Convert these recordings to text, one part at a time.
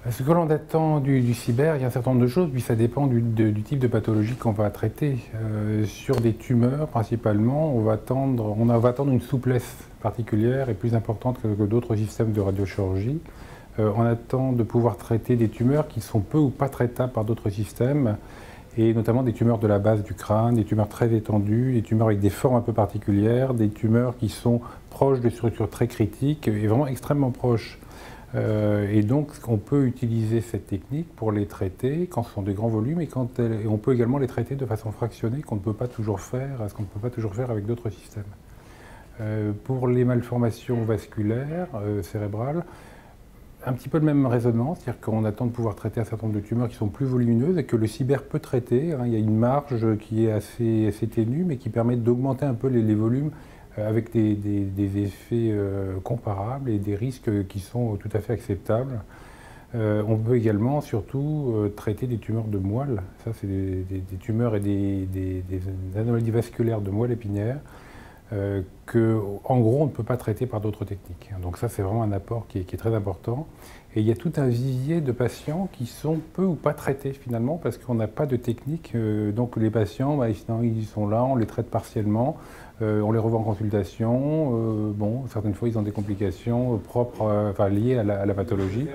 Ce que l'on attend du cyber, il y a un certain nombre de choses, puis ça dépend du type de pathologie qu'on va traiter. Sur des tumeurs, principalement, on va attendre une souplesse particulière et plus importante que d'autres systèmes de radiochirurgie. On attend de pouvoir traiter des tumeurs qui sont peu ou pas traitables par d'autres systèmes, et notamment des tumeurs de la base du crâne, des tumeurs très étendues, des tumeurs avec des formes un peu particulières, des tumeurs qui sont proches de structures très critiques et vraiment extrêmement proches. Et donc, on peut utiliser cette technique pour les traiter quand ce sont des grands volumes et on peut également les traiter de façon fractionnée, qu'on ne peut pas toujours faire, ce qu'on ne peut pas toujours faire avec d'autres systèmes. Pour les malformations vasculaires, cérébrales, un petit peu le même raisonnement, c'est-à-dire qu'on attend de pouvoir traiter un certain nombre de tumeurs qui sont plus volumineuses et que le cyber peut traiter. Il y a une marge qui est assez ténue, mais qui permet d'augmenter un peu les volumes avec des effets comparables et des risques qui sont tout à fait acceptables. On peut également, surtout, traiter des tumeurs de moelle. Ça, c'est des tumeurs et des anomalies vasculaires de moelle épinière en gros, on ne peut pas traiter par d'autres techniques. Donc ça, c'est vraiment un apport qui est très important. Et il y a tout un vivier de patients qui sont peu ou pas traités finalement, parce qu'on n'a pas de technique. Donc les patients, ils sont là, on les traite partiellement, on les revoit en consultation. Bon, certaines fois, ils ont des complications propres, liées à la pathologie.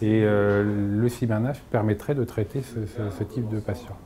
Et le CyberKnife permettrait de traiter ce type de patients.